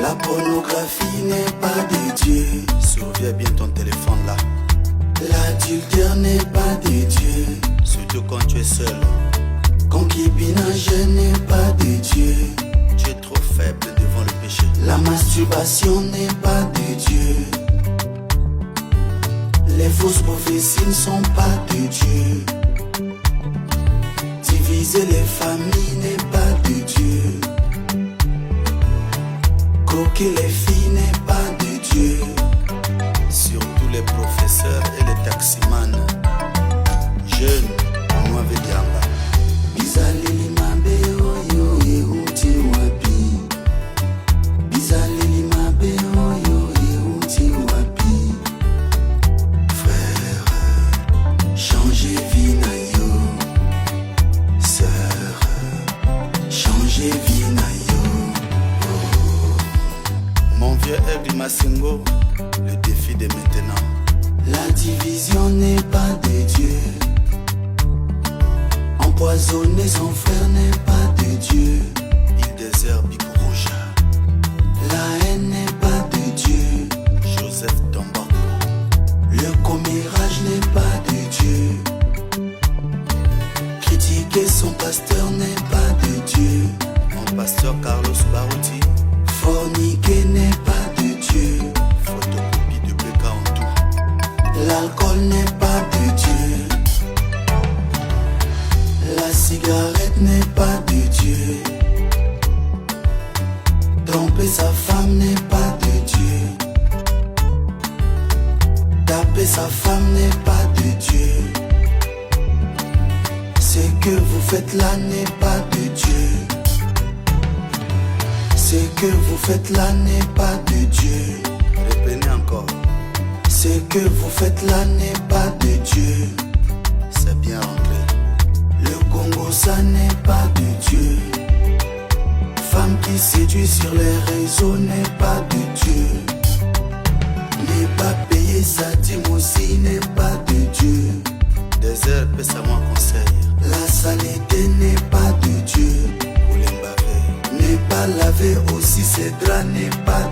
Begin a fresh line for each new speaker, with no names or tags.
La pornographie n'est pas de Dieu.
Surveille bien ton téléphone là.
L'adultère n'est pas de Dieu.
Surtout quand tu es seul.
Concubinage n'est pas de Dieu.
Tu es trop faible devant le péché.
La masturbation n'est pas de Dieu. Les fausses prophéties ne sont pas de Dieu. Diviser les familles n'est pas de Dieu. Coquer les filles n'est pas de Dieu.
Surtout les professeurs et les taximans. Jeunes, moi Diamba.
Bizaleli mabe oyo euti wapi. Bizaleli mabe oyo euti wapi. Frère, changez vie na yo. Sœur, changez vie na yo.
Mon vieux Aigle Massingo, le défi de maintenant.
La division n'est pas de Dieu. Empoisonner son frère n'est pas de Dieu.
Il désert Bikourouja.
La haine n'est pas de Dieu.
Joseph Tombako.
Le commérage n'est pas de Dieu. Critiquer son pasteur n'est pas de Dieu.
Mon pasteur Carlos Barouti.
Forniquer n'est pas de Dieu.
Photocopie de BK en tout.
L'alcool n'est pas de Dieu. La cigarette n'est pas de Dieu. Tromper sa femme n'est pas de Dieu. Taper sa femme n'est pas de Dieu. Ce que vous faites là n'est pas de Dieu. Ce que vous faites là n'est pas de Dieu.
Reprenez encore.
Ce que vous faites là n'est pas de Dieu.
C'est bien rentré.
Le Congo ça n'est pas de Dieu. Femme qui séduit sur les réseaux n'est pas de Dieu. Ne pas payer sa dîme aussi n'est pas de Dieu.
Désert, pèse-moi conseil.
La saleté n'est pas de Dieu.
Pour les baver.
Ne pas laver aussi ses draps n'est pas